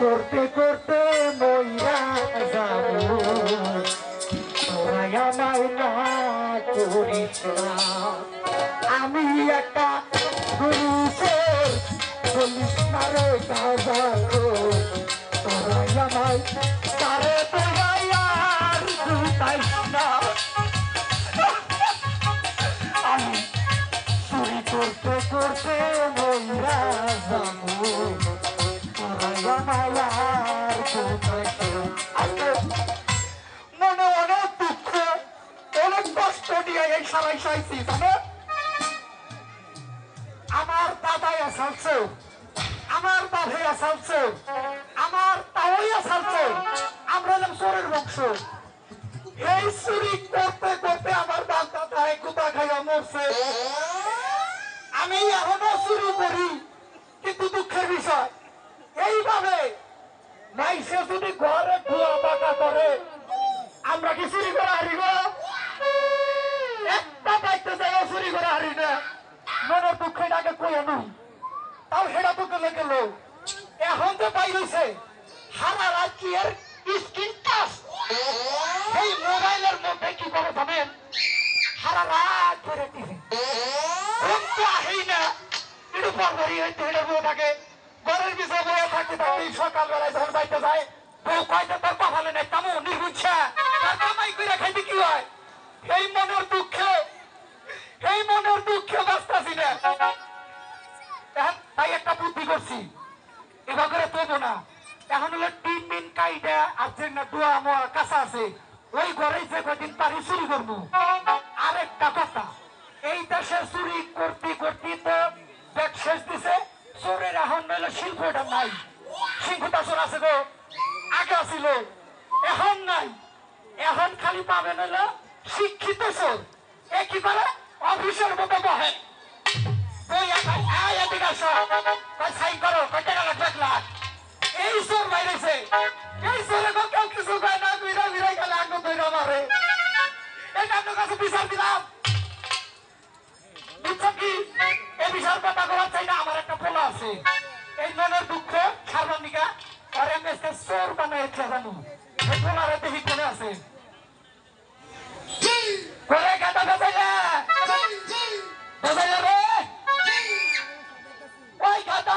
করতে করতে মইরা যাবো তোরাই আমায় না করিস না আমি একটা পুরুষের বলিস না রে দাদা তোরাই আমায় তারে তোরাই আর দুটাইস না আমি চুরি করতে করতে মইরা যাবো মনে অনেক দুঃখ অনেক কষ্ট নিয়ে এই সবাই চাইছি জানো আমার দাদাই আসালছে আমার বাবাই আসালছে আমার তাওই আসালছে আমরা হলাম চোরের বংশ এই চুরি করতে করতে আমার বাপ দাদা গুতা খাইয়া মরছে আমি এখনো চুরি করি কিন্তু দুঃখের বিষয় এইভাবে মাইসে যদি ঘরে ধোয়া পাকা করে আমরা কি চুরি করে হারিব একটা পাইতে যাই চুরি করে হারি না মনের দুঃখটাকে কইয়া নই তাও সেটা তো গেলে গেল এখন যে বাইরেছে সারা রাত কি এর স্ক্রিন টাচ এই মোবাইলের মধ্যে কি করে জানেন সারা রাত ধরে টিভি আহি না একটু পরপরই হইতে হেঁটে বউ থাকে ঘরের পিছনে বয়ে থাকতে থাকতে সকালবেলায় যখন বাইতে যায় বউ কয়টা তোর কপালে নেই তেমন নির্বুচ্ছা তার কামাই করে খাইতে কি হয় এই মনের দুঃখে বাঁচতাছি না তাই একটা বুদ্ধি করছি এবার করে তবু না এখন হলো 3 দিন কাইটা আর যে না দোয়া মোয়া কাঁচা আছে ওই ঘরে যে কদিন পারি চুরি করবো আরেকটা কথা এই দেশে চুরি করতে করতে তো ব্যাগ শেষ দিছে চোরের এখন নইলে শিল্পটা নাই সিংহতা চোর আছে গো আগে আছিল এখন নাই এখন খালি পাবেন হলো শিক্ষিত চোর এ কি করে অফিসের মতো বহে সাইন করো কয় টাকা লাগবে 1 লাখ এই চোর বাইরেছে এই চোরে কেউ কিছু কয় না বিরাই গেলে আগে ধরে মারে এটা আপনার কাছে বিচার দিলাম বুঝছো কি এই বিচার কথা করার চাই না আমার একটা পোলা আছে এই মনের দুঃখ সার্বনিকা আর এমএসকে চোর বানায় জানো এই পোলারে দেখি কোনে আছে করে গাটা বাজাইলে বাজাইলে রে ওই গাটা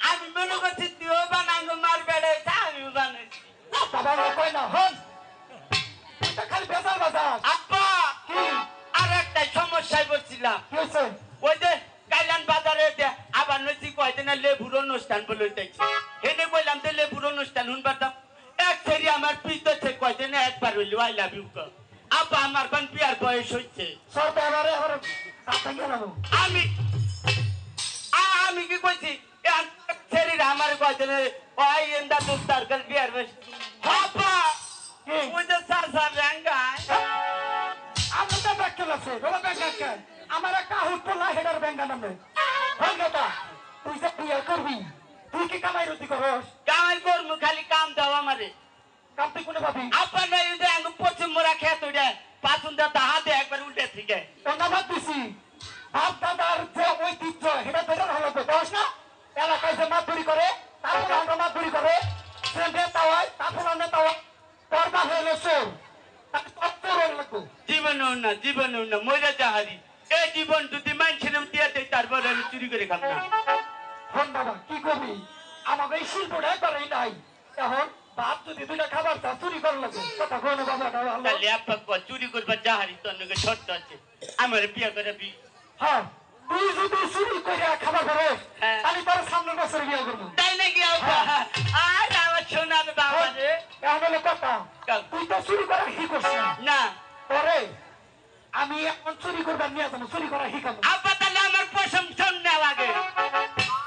আমি মনে করছি তুইও বানাঙ্গ মার বেড়ে আমি বানাইছি খালি বেজাল বাজার আব্বা আর একটা সমস্যায় বলছিলাম ওই যে কাইলান বাজারে আবার নইছি কয়দিন লেবুর অনুষ্ঠান বলে হেনে কইলাম যে লেবুর অনুষ্ঠান শুনবার এক ফেরি আমার পিছতে কয়দিন একবার হইলো আই লাভ ইউ আব্বা আমার কোন বিয়ার বয়স হইছে আমি আমি কি কইছি ফেরি আমার কয়দিন ওই এন্দা দুস্তার কল বিয়ার বয়স আব্বা ওই যে সার রাঙ্গা আমি তো ব্যাকল আছে বড় ব্যাকল আমার একটা হুটলা হেডার ব্যাঙ্গা নামে ভাঙ্গাটা তুই যে বিয়ে করবি তুই কি কামাই রুটি করস কামাই করমু খালি কাম দাও আমারে কাম তুই কোনে পাবি আপা নাই যে আঙ্গ পশ্চিম মোরা খেত ওইটা পাঁচুন দা হাতে একবার উল্টে থেকে ধন্যবাদ দিছি বাপ দাদার যে ঐতিহ্য সেটা বেটার হলো তো দোষ না এলাকায় যে মাতুরি করে তারপর আমরা মাতুরি করে সেন্টে তাওয়াই তারপর আমরা তাওয়াই তোর বাপ হলো চোর জীবন না মরে যাহারি এই জীবন যদি মানুষের দিয়ে দেয় তারপরে আমি চুরি করে খাম না হন বাবা কি করবি আমাকে এই শিল্পটা একবারই নাই এখন বাপ যদি দুইটা খাবার চা চুরি করে লাগে কথা কোনো বাবাটা ভালো তাহলে আপা কো চুরি করবা যাহারি তোর নাকি ছোট্ট আছে আমার বিয়ে করে বি হ্যাঁ তুই যদি চুরি করে খাবার করে হ্যাঁ। তাহলে তোর সামনের বছর বিয়ে করবো তাই নাকি আপা আর আমার সোনার বাবা রে এখন হলো কথা তুই তো চুরি করা শিখছ না না পরে আমি এখন চুরি করবার নিয়ে যাবো চুরি করা শিখাবো আপা তাহলে আমার প্রশংসন নেওয়া লাগে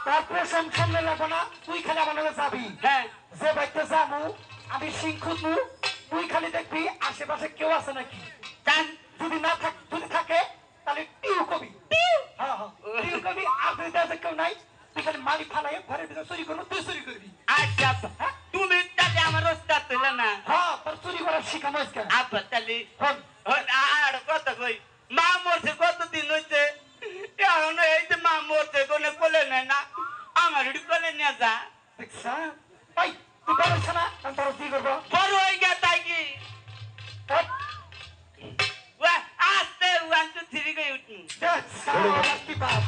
তার প্রশম সামনে লাগবো না তুই খালি আমার লগে যাবি হ্যাঁ যে বাড়িতে যাবো আমি সিং খুঁজবো তুই খালি দেখবি আশেপাশে কেউ আছে নাকি জান যদি না যদি থাকে তাহলে টিউ কবি হ্যাঁ হ্যাঁ টিউ কবি আর যদি দেখে কেউ নাই তুই খালি মালি ফালাই ঘরের ভিতরে চুরি করবো তুই চুরি করবি আচ্ছা আপা তুমি তাহলে আমার ওস্তাদ হইলা না হ্যাঁ তোর চুরি করার শিখানো আজকে আপা তাহলে হন আর কত কই মা মরছে কতদিন হইছে এখন এই যে মা মরছে কোনে কোলে নেয় না আমার একটু কোলে নিয়ে যা দেখছা ভাই তুই বলিস না আমি তোর কি করবো বড় হয়ে গেছে তাই কি আস্তে 1 2 3 কই উঠুন দেখছা কি বাপ